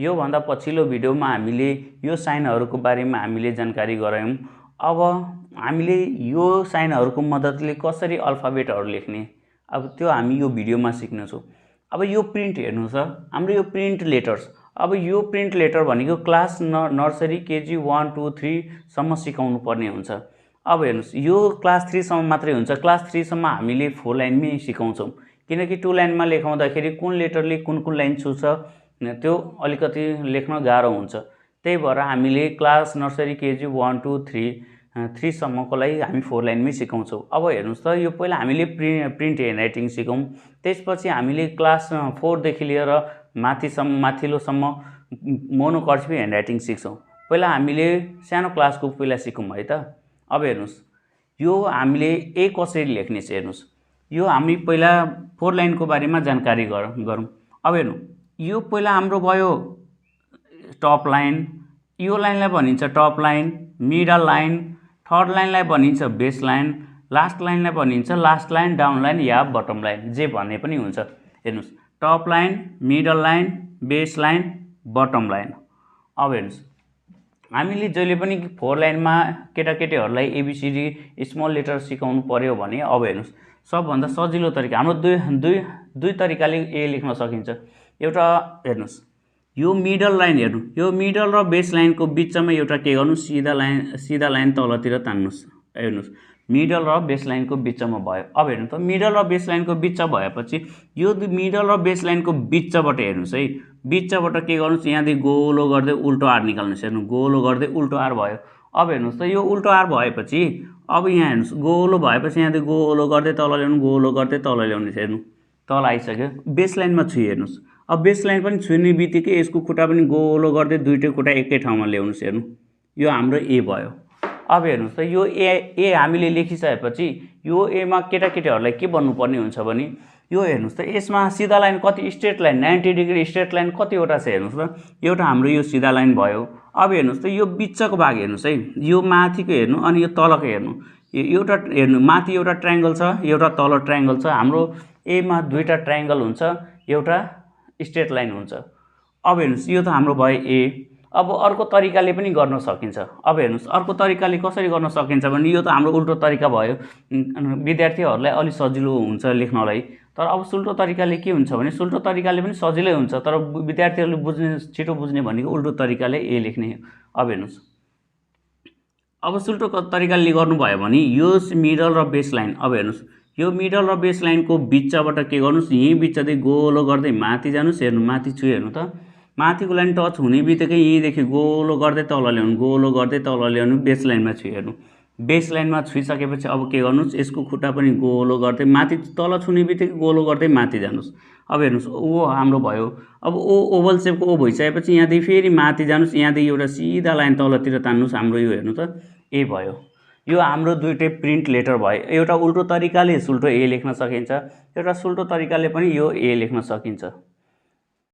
यो भन्दा पछिल्लो भिडियोमा हामीले यो साइनहरुको बारेमा हामीले जानकारी गरायौं। अब हामीले यो साइनहरुको मद्दतले कसरी अल्फाबेटहरु लेख्ने अब त्यो हामी यो भिडियोमा सिक्नेछौं। अब यो प्रिन्ट हेर्नुस् त हाम्रो यो प्रिन्ट लेटर्स। अब यो प्रिन्ट लेटर भनेको क्लास नर्सरी केजी 1 2 3 सम्म सिकाउनु पर्ने हुन्छ। अब हेर्नुस् यो क्लास 3 सम्म मात्रै हुन्छ। क्लास 3 सम्म हामीले 4 लाइनमै सिकाउँछौं किनकि 2 लाइनमा लेखाउँदाखेरि कुन लेटरले कुन लाइन छुन्छ त्यो अलिकति लेख्न गाह्रो हुन्छ। त्यही भएर हामीले क्लास नर्सरी केजी 1 2 3 सम्मको लागि हामी 4 लाइनमै सिकाउँछौं। अब हेर्नुस् त यो पहिला हामीले प्रिन्ट ह्यान्डराइटिङ सिकौं। त्यसपछि हामीले क्लास 4 देखि लिएर माथिल्लोसम्म मोनोकर्सिभ ह्यान्डराइटिङ सिक्छौं। पहिला हामीले सानो क्लासको पहिला सिकौं है त। अब हेर्नुस् यो हामीले ए कसरी लेख्ने छ हेर्नुस्। यो हामी पहिला 4 लाइनको बारेमा जानकारी गरौँ। अब हेर्नु यो पहिला हाम्रो भयो टप लाइन। यो लाइनलाई भनिन्छ top line, middle line, third लाइनलाई भनिन्छ बेस लाइन, लास्ट लाइनलाई भनिन्छ लास्ट लाइन, डाउन लाइन या बटम लाइन जे भन्ने पनि हुन्छ। हेर्नुस् top line, middle line, base line, bottom line. अब हेर्नुस् हामीले जहिले पनि 4 लाइनमा केटाकेटीहरुलाई एबीसीडी स्मल लेटर सिकाउनु पर्यो भने अब हेर्नुस् सबभन्दा सजिलो तरिका हाम्रो दुई तरिकाले ए लेख्न सकिन्छ। एउटा हेर्नुस् यो मिडल लाइन हेर्नु, यो मिडल र बेस लाइनको बीचमा एउटा के गर्नु सिधा लाइन तलतिर तान्नुस्। हेर्नुस् मिडल र बेस लाइनको बीचमा भयो। अब हेर्नु त मिडल र बेस लाइनको बीच भएपछि यो मिडल र बेस लाइनको बीचबाट हेर्नुस् है, बीचबाट के गर्नुस् यहाँदेखि गोलो गर्दै उल्टो आर निकाल्नुस्। हेर्नु गोलो गर्दै उल्टो आर भयो। अब हेर्नुस् त यो उल्टो आर भएपछि अब यहाँ हेर्नुस् गोलो भएपछि यहाँदेखि गोलो गर्दै तल ल्याउनु, गोलो गर्दै तल ल्याउनु। हेर्नु तल आइसक्यो। बेस लाइनमा छु हेर्नुस्। अब बेस लाइन पनि छुने बित्तिकै यसको खुट्टा पनि गोलो गर्दै दुईटै खुट्टा एकै ठाउँमा ल्याउनुस्। हेर्नु यो हाम्रो ए भयो। अब हेर्नुस् त यो ए हामीले लेखिसकेपछि यो ए मा केटाकेटीहरुलाई के भन्नुपर्ने हुन्छ भने यो हेर्नुस् त यसमा सिधा लाइन कति straight line 90 degree straight line कतिवटा छ हेर्नुस् त। एउटा हाम्रो यो सिधा लाइन भयो। अब हेर्नुस् त यो बीचको भाग हेर्नुस् है, यो माथिको हेर्नु अनि यो तलको हेर्नु। एउटा हेर्नु माथि एउटा ट्रायंगल छ, एउटा तल ट्रायंगल छ। हाम्रो ए मा दुईटा ट्रायंगल हुन्छ, एउटा स्ट्रेट लाइन हुन्छ। अब हेर्नुस् यो त हाम्रो भयो ए। अब अर्को तरिकाले पनि गर्न सकिन्छ। अब हेर्नुस् अर्को तरिकाले कसरी गर्न सकिन्छ भने यो त हाम्रो उल्टो तरिका भयो। विद्यार्थीहरुलाई अलि सजिलो हुन्छ लेख्नलाई। तर अब सुल्टो तरिकाले के हुन्छ भने सुल्टो तरिकाले पनि सजिलै हुन्छ तर विद्यार्थीहरुले छिटो बुझ्ने भनेको उल्टो तरिकाले ए लेख्ने। अब हेर्नुस् अब सुल्टो तरिकाले गर्नुभयो भने यो मिडल र बेस लाइन। अब हेर्नुस् यो मिडल र बेस लाइनको बीचबाट के गर्नुस् यही बीचदेखि गोलो गर्दै माथि जानुस्। हेर्नु माथि छु हेर्नु त माथिको लाइन टच हुने बित्तिकै यहीदेखि गोलो गर्दै तल ल्याउनु, गोलो गर्दै तल ल्याउनु। बेस लाइनमा छु हेर्नु। बेस लाइनमा छुइसकेपछि अब के गर्नुस् यसको खुट्टा पनि गोलो गर्दै माथि तल छुने बित्तिकै गोलो गर्दै माथि जानुस्। अब हेर्नुस् ओ हाम्रो भयो। अब ओ ओभल शेपको ओ भइसकेपछि यहाँदेखि फेरि माथि जानुस्, यहाँदेखि एउटा सिधा लाइन तलतिर तान्नुस्। हाम्रो यो हेर्नु त ए भयो। यो हाम्रो दुईटै प्रिन्ट लेटर भयो। एउटा उल्टो तरिकाले सुल्टो ए लेख्न सकिन्छ, एउटा सुल्टो तरिकाले पनि यो ए लेख्न सकिन्छ।